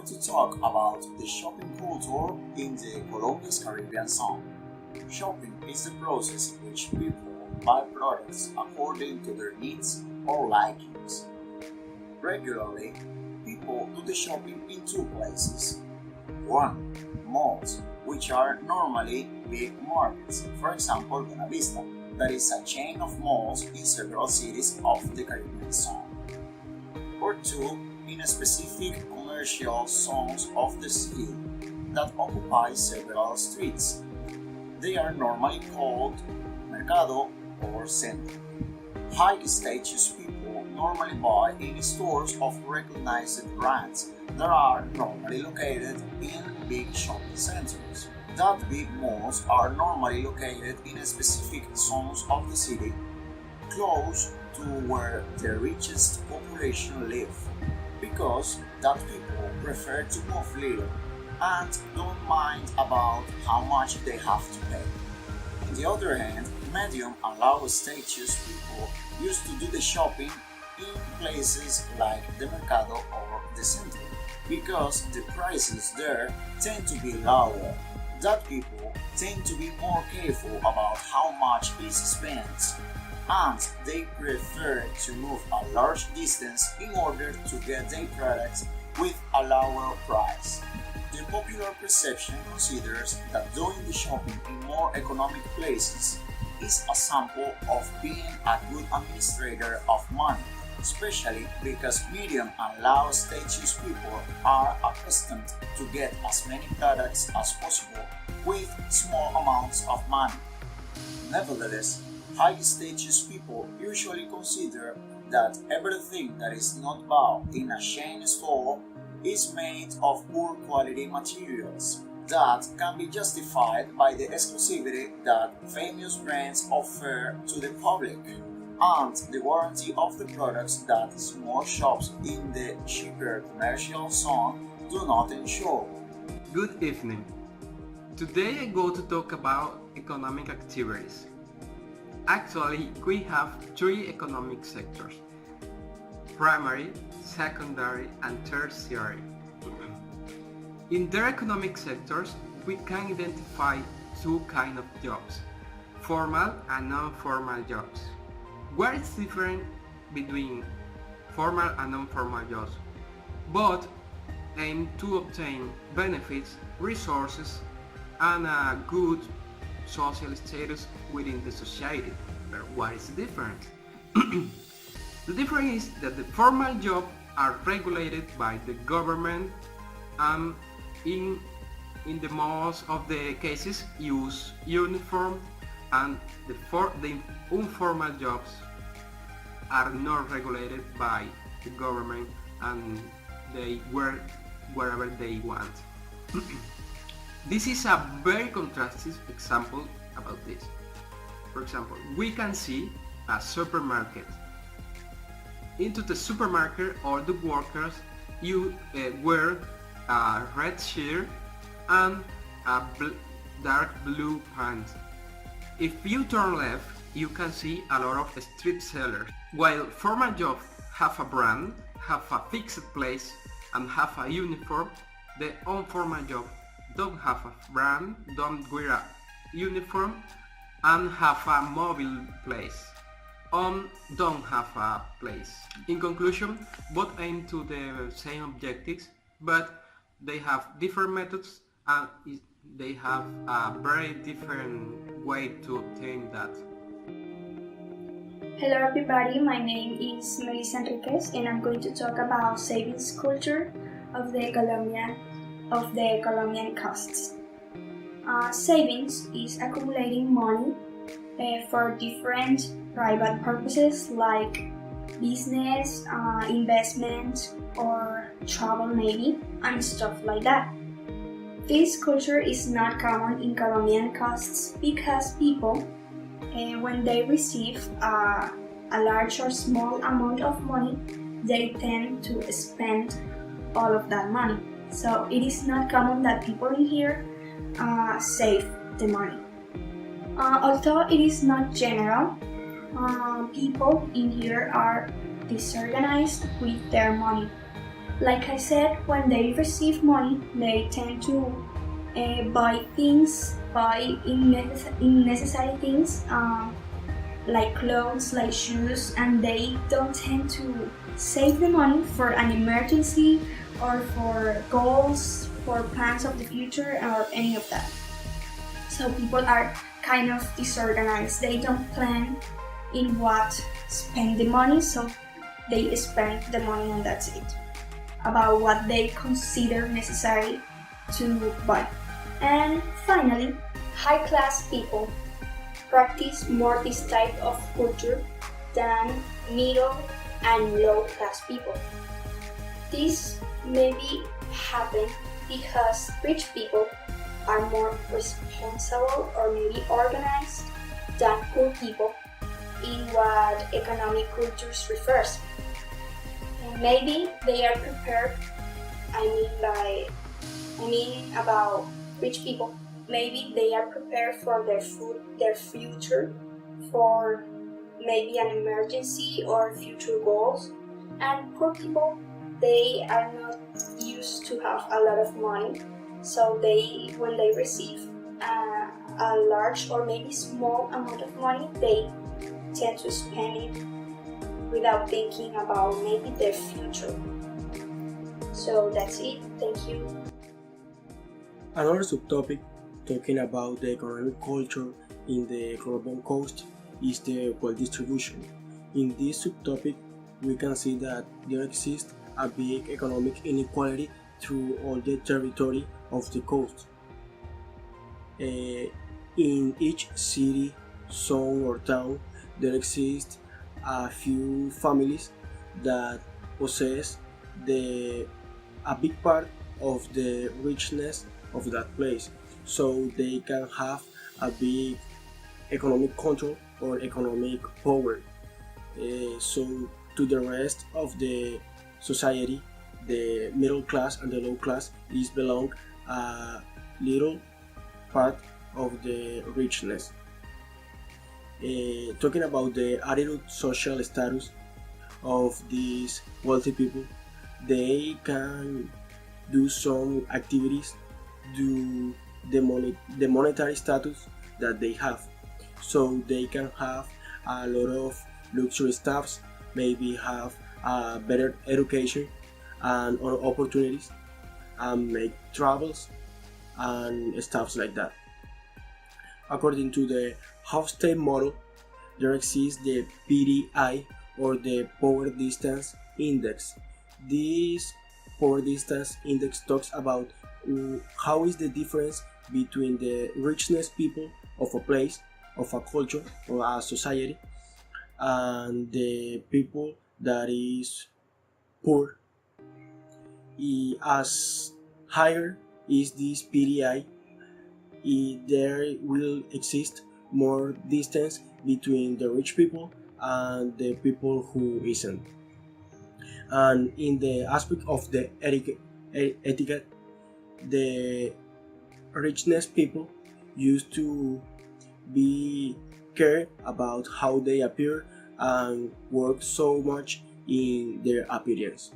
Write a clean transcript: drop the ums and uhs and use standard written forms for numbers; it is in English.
going to talk about the shopping culture in the Colombia's Caribbean zone. Shopping is the process in which people buy products according to their needs or likings. Regularly, people do the shopping in two places. One, malls, which are normally big markets, for example, Buenavista, that is a chain of malls in several cities of the Caribbean zone. Or two, in a specific commercial zones of the city that occupy several streets. They are normally called mercado or centro. High-status people normally buy in stores of recognized brands that are normally located in big shopping centers. That big malls are normally located in specific zones of the city, close to where the richest population live, because that people prefer to move little and don't mind about how much they have to pay. On the other hand, medium and low status people used to do the shopping in places like the mercado or the centro, because the prices there tend to be lower. That people tend to be more careful about how much is spent, and they prefer to move a large distance in order to get their products with a lower price. The popular perception considers that doing the shopping in more economic places is a sample of being a good administrator of money, especially because medium and low status people are accustomed to get as many products as possible with small amounts of money. Nevertheless, high status people usually consider that everything that is not bought in a chain store is made of poor quality materials that can be justified by the exclusivity that famous brands offer to the public and the warranty of the products that small shops in the cheaper commercial zone do not ensure. Good evening. Today I go to talk about economic activities. Actually, we have three economic sectors: primary, secondary, and tertiary. In their economic sectors, we can identify two kinds of jobs: formal and non-formal jobs. What is different between formal and non-formal jobs? Both aim to obtain benefits, resources, and a good social status within the society. But what is different? The difference is that the formal jobs are regulated by the government and in the most of the cases use uniform, and the informal jobs are not regulated by the government and they work wherever they want. This is a very contrasting example about this. For example, we can see a supermarket. Into the supermarket, all the workers wear a red shirt and a dark blue pants. If you turn left, you can see a lot of street sellers. While formal jobs have a brand, have a fixed place, and have a uniform, the informal job don't have a brand, don't wear a uniform, and have a mobile place, don't have a place. In conclusion, both aim to the same objectives, but they have different methods and they have a very different way to obtain that. Hello everybody, my name is Melissa Enriquez and I'm going to talk about savings culture of the Colombian costs. Savings is accumulating money for different private purposes like business, investment, or travel maybe, and stuff like that. This culture is not common in Colombian costs because people, when they receive a large or small amount of money, they tend to spend all of that money. So it is not common that people in here save the money. Although it is not general, people in here are disorganized with their money. Like I said, when they receive money, they tend to buy things, buy unnecessary things like clothes, like shoes, and they don't tend to save the money for an emergency or for goals, for plans of the future, or any of that. So people are kind of disorganized. They don't plan in what spend the money, so they spend the money and that's it. About what they consider necessary to buy. And finally, high class people practice more this type of culture than middle and low class people. This maybe happen because rich people are more responsible or maybe organized than poor people in what economic cultures refers. And maybe they are prepared, I mean about rich people. Maybe they are prepared for their future, for maybe an emergency or future goals. And poor people, they are not used to have a lot of money, so when they receive a large or maybe small amount of money, they tend to spend it without thinking about maybe their future. So that's it. Thank you. Another subtopic talking about the economic culture in the Colombian coast is the wealth distribution. In this subtopic, we can see that there exists a big economic inequality through all the territory of the coast. In each city, zone or town, there exist a few families that possess a big part of the richness of that place, so they can have a big economic control or economic power. So to the rest of the society, the middle class and the low class is belong a little part of the richness. Talking about the attitude social status of these wealthy people, they can do some activities due the monetary status that they have. So they can have a lot of luxury stuffs, maybe have a better education and other opportunities, and make travels and stuff like that. According to the Hofstede model, there exists the PDI or the Power Distance Index. This Power Distance Index talks about how is the difference between the richness people of a place, of a culture, or a society, and the people that is poor. As higher is this PDI, there will exist more distance between the rich people and the people who isn't. And in the aspect of the etiquette, the richness people used to be care about how they appear and work so much in their appearance.